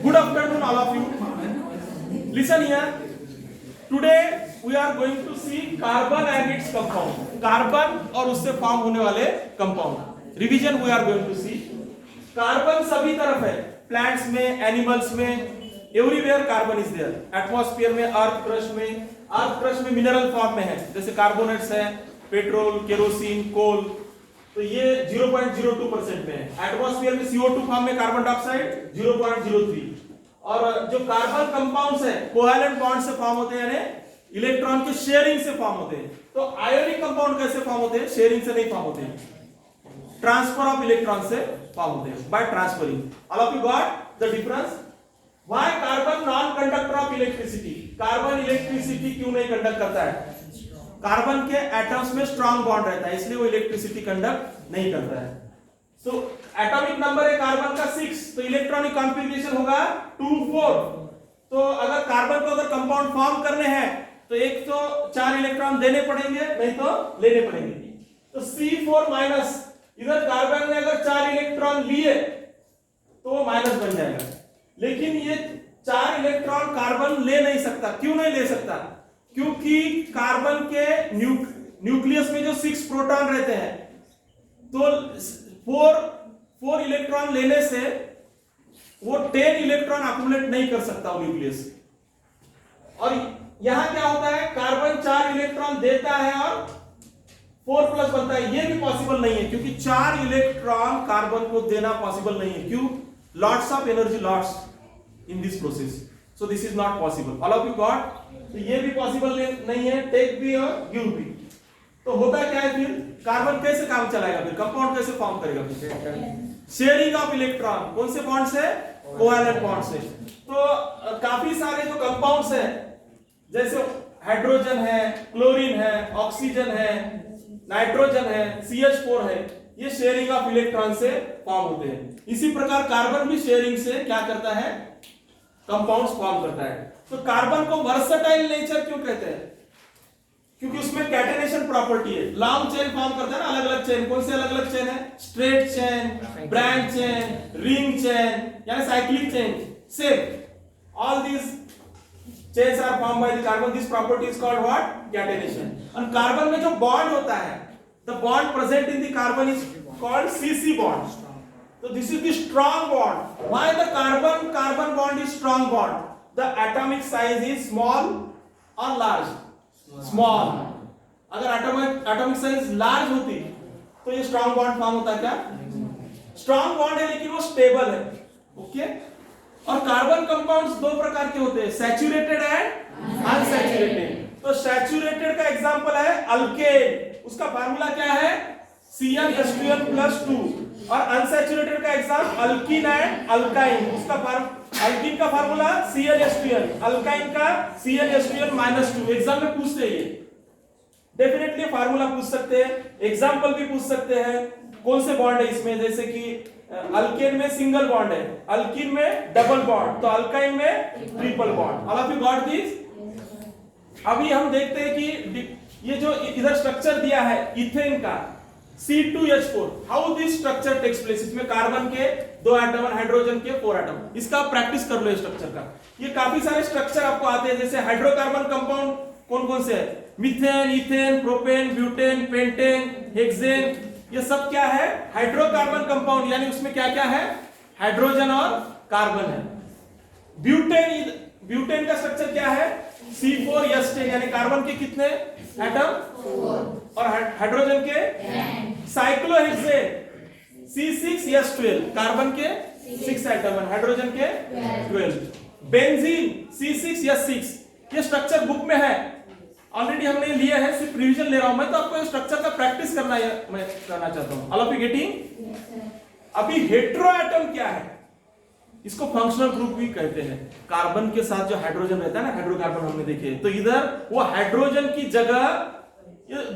Good afternoon, all of you. Listen here. Today we are going to see carbon and its compound. Carbon और उससे form होने वाले compound. Revision we are going to see. Carbon सभी तरफ है. Plants में, animals में, everywhere carbon is there. Atmosphere में, अर्थ क्रस्ट में मिनरल फॉर्म में है. जैसे कार्बोनेट्स है, पेट्रोल, केरोसिन, कोल. तो ये 0.02% में है. एटमॉस्फेयर में CO2 फॉर्म में कार्बन डाइऑक्साइड 0.03. और जो कार्बन कंपाउंड्स है कोवैलेंट बॉन्ड से फॉर्म होते हैं, यानी इलेक्ट्रॉन के शेयरिंग से फॉर्म होते हैं. तो आयोनिक कंपाउंड कैसे फॉर्म होते हैं? शेयरिंग से नहीं फॉर्म होते हैं, ट्रांसफर ऑफ इलेक्ट्रॉन से फॉर्म होते हैं, by transferring. All of you got the difference? Why carbon non conductor of electricity? Carbon electricity क्यों नहीं कंडक्ट करता है? कार्बन के एटम्स में स्ट्रॉन्ग बॉन्ड रहता है, इसलिए वो इलेक्ट्रिसिटी कंडक्ट नहीं करता है. सो एटॉमिक नंबर है कार्बन का 6, तो इलेक्ट्रॉनिक कॉन्फ़िगरेशन होगा 2 4. तो अगर कार्बन को अगर कंपाउंड फॉर्म करने हैं तो एक तो 4 इलेक्ट्रॉन देने पड़ेंगे, नहीं तो लेने पड़ेंगे. तो C4 माइनस, इधर कार्बन ने अगर 4 इलेक्ट्रॉन लिए तो वो माइनस बन जाएगा. लेकिन ये 4 इलेक्ट्रॉन कार्बन ले नहीं सकता. क्यों नहीं ले सकता? क्योंकि कार्बन के न्यूक्लियस में जो 6 प्रोटॉन रहते हैं, तो 4 इलेक्ट्रॉन लेने से वो 10 इलेक्ट्रॉन अक्युमुलेट नहीं कर सकता वो न्यूक्लियस. और यहां क्या होता है, कार्बन 4 इलेक्ट्रॉन देता है और 4 प्लस बनता है. ये भी पॉसिबल नहीं है, क्योंकि 4 इलेक्ट्रॉन कार्बन को देना पॉसिबल नहीं है. क्यों? Lots of energy lost in this process. So this is not possible. All of you got? तो ये भी पॉसिबल नहीं है, टेक भी और गिव भी. तो होता क्या है फिर? कार्बन कैसे काम चलाएगा फिर? कंपाउंड कैसे फॉर्म करेगा फिर? Sharing of electron. कौन से बॉन्ड से? कोवैलेंट बॉन्ड से. तो काफी सारे जो कंपाउंड्स हैं, जैसे हाइड्रोजन है, क्लोरीन है, ऑक्सीजन है, नाइट्रोजन है, CH4 है, ये शेयरिंग ऑफ इलेक्ट्रॉन से फॉर्म होते हैं. इसी प्रकार कार्बन भी शेयरिंग से क्या करता है? कंपाउंड्स फॉर्म करता है. तो कार्बन को वर्सेटाइल नेचर क्यों कहते हैं? क्योंकि उसमें कैटेनेशन प्रॉपर्टी है. लॉन्ग चेन फॉर्म करता है ना, अलग अलग चेन. कौन से अलग अलग चेन है? Straight chain, branch chain, ring chain, यानी cyclic chain. Same all these chains are formed by the carbon. This property is called what? Catenation. And carbon में जो bond होता है, the bond present in the carbon is called CC bond. So this is the strong bond. Why the carbon bond is strong bond? The atomic size is small or large? Small. अगर atomic size large होती तो ये strong bond form होता क्या? Strong bond है लेकिन वो stable है. Okay? और कार्बन कंपाउंड्स दो प्रकार के होते हैं, सैचुरेटेड एंड अनसैचुरेटेड. तो सैचुरेटेड का एग्जांपल है अल्केन. उसका फार्मूला क्या है? CnH2n+2. और अनसैचुरेटेड का एग्जांपल अल्कीन एंड अल्काइन. उसका अल्कीन का फार्मूला CnH2n, अल्काइन का CnH2n-2. एग्जाम में पूछते हैं, डेफिनेटली फार्मूला पूछ सकते हैं, एग्जांपल भी पूछ सकते हैं. कौन से बॉन्ड है इसमें? जैसे कि अल्केन में सिंगल बॉन्ड है, अल्कीन में डबल बॉन्ड, तो अल्काइन में triple bond. All of you got this? अभी हम देखते हैं कि ये जो इधर स्ट्रक्चर दिया है इथेन का C2H4, how this structure takes place. इसमें कार्बन के 2 एटम और हाइड्रोजन के 4 एटम. इसका प्रैक्टिस कर लो इस स्ट्रक्चर का. ये काफी सारे स्ट्रक्चर आपको आते हैं. जैसे हाइड्रोकार्बन कंपाउंड कौन कौन से है? Methane, ethane, propane, butane, pentane, hexane. ये सब क्या है? हाइड्रोकार्बन कंपाउंड, यानी उसमें क्या क्या है? हाइड्रोजन और कार्बन है. ब्यूटेन का स्ट्रक्चर क्या है? C4H10, यानी कार्बन के कितने एटम? 4. और हाइड्रोजन के? साइक्लोहेक्सेन C6H12, कार्बन के 6 एटम और हाइड्रोजन के 12. Benzene C6H6. ये स्ट्रक्चर बुक में है, ऑलरेडी हमने लिया है, सिर्फ रिवीजन ले रहा हूं मैं. तो आपको स्ट्रक्चर का प्रैक्टिस करना है, मैं करना चाहता हूं. All of you getting? अभी हेटेरोएटम क्या है? इसको फंक्शनल ग्रुप भी कहते हैं. कार्बन के साथ जो हाइड्रोजन रहता है ना, हाइड्रोकार्बन हमने देखे, तो इधर वो हाइड्रोजन की जगह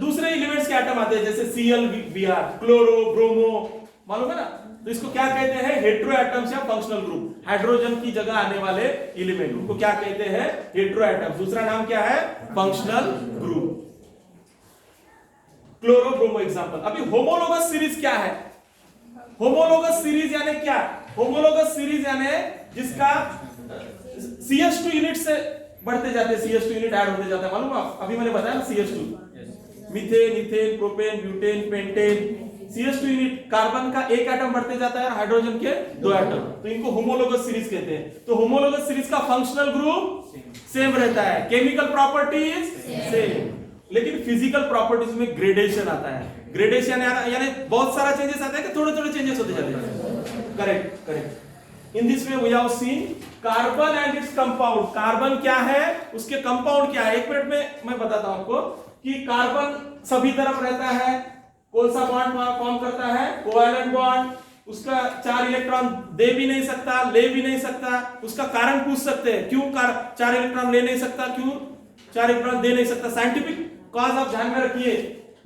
दूसरे एलिमेंट्स के एटम आते हैं, जैसे ClBr, क्लोरो, ब्रोमो, मालूम है ना. तो इसको क्या कहते हैं? हेटेरोएटम्स या फंक्शनल ग्रुप. हाइड्रोजन की जगह आने वाले एलिमेंट, उनको क्या कहते हैं? हेटेरोएटम्स. दूसरा नाम क्या है? Functional group. Chloro, bromo example. अभी होमोलोगस सीरीज क्या है? होमोलोगस सीरीज यानी क्या? होमोलोगस सीरीज यानी जिसका CH2 यूनिट से बढ़ते जाते हैं, CH2 यूनिट ऐड होते जाता है, मालूम है? अभी मैंने बताया ना CH2, methane, ethane, propane, butane, pentane, CH2 unit carbon का एक एटम बढ़ते जाता है और हाइड्रोजन के 2 एटम, तो इनको होमोलोगस सीरीज कहते हैं। तो होमोलोगस सीरीज का फंक्शनल ग्रुप सेम रहता है, केमिकल प्रॉपर्टीज सेम, लेकिन फिजिकल प्रॉपर्टीज में ग्रेडेशन आता है। ग्रेडेशन यानी बहुत सारा चेंजेस आता है कि थोड़े थोड़े चेंजेस होते जाते हैं। Correct correct. In this way we have seen carbon and its compound. Carbon क्या है, उसके कंपाउंड क्या है, एक मिनट में मैं बताता हूं आपको कि कार्बन सभी तरफ रहता है, कौन सा बॉन्ड फॉर्म करता है, कोवैलेंट बॉन्ड, उसका 4 इलेक्ट्रॉन दे भी नहीं सकता, ले भी नहीं सकता। उसका कारण पूछ सकते हैं, क्यों 4 इलेक्ट्रॉन ले नहीं सकता, क्यों 4 इलेक्ट्रॉन दे नहीं सकता। साइंटिफिक कॉज आप ध्यान में रखिए,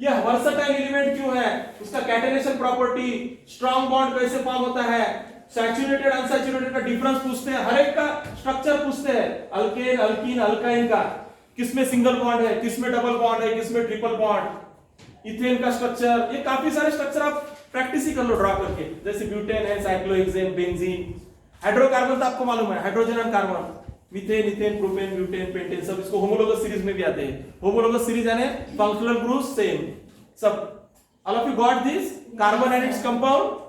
यह वर्सटाइल एलिमेंट क्यों है, उसका कैटेनेशन प्रॉपर्टी, स्ट्रॉन्ग बॉन्ड कैसे फॉर्म होता है, सैचुरेटेड अनसैचुरेटेड का डिफरेंस पूछते हैं, हर एक का स्ट्रक्चर पूछते हैं, अल्केन, अल्कीन, अल्काइन का, किसमें सिंगल बॉन्ड है, किसमें डबल बॉन्ड है, किसमें ट्रिपल बॉन्ड, इथेन का स्ट्रक्चर, ये काफी सारे स्ट्रक्चर आप प्रैक्टिस ही कर लो ड्रॉ करके, जैसे ब्यूटेन है, साइक्लोहेक्सेन, बेंजीन। हाइड्रोकार्बन तो आपको मालूम है, hydrogen and carbon, methane, ethane, propane, butane, pentane, सब इसको होमोलोगस सीरीज में भी आते हैं। होमोलोगस सीरीज यानी फंक्शनल ग्रुप सेम सब। All of you got this, carbon and its compound?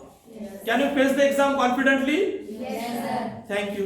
Can you face the exam confidently? Yes, sir. Thank you.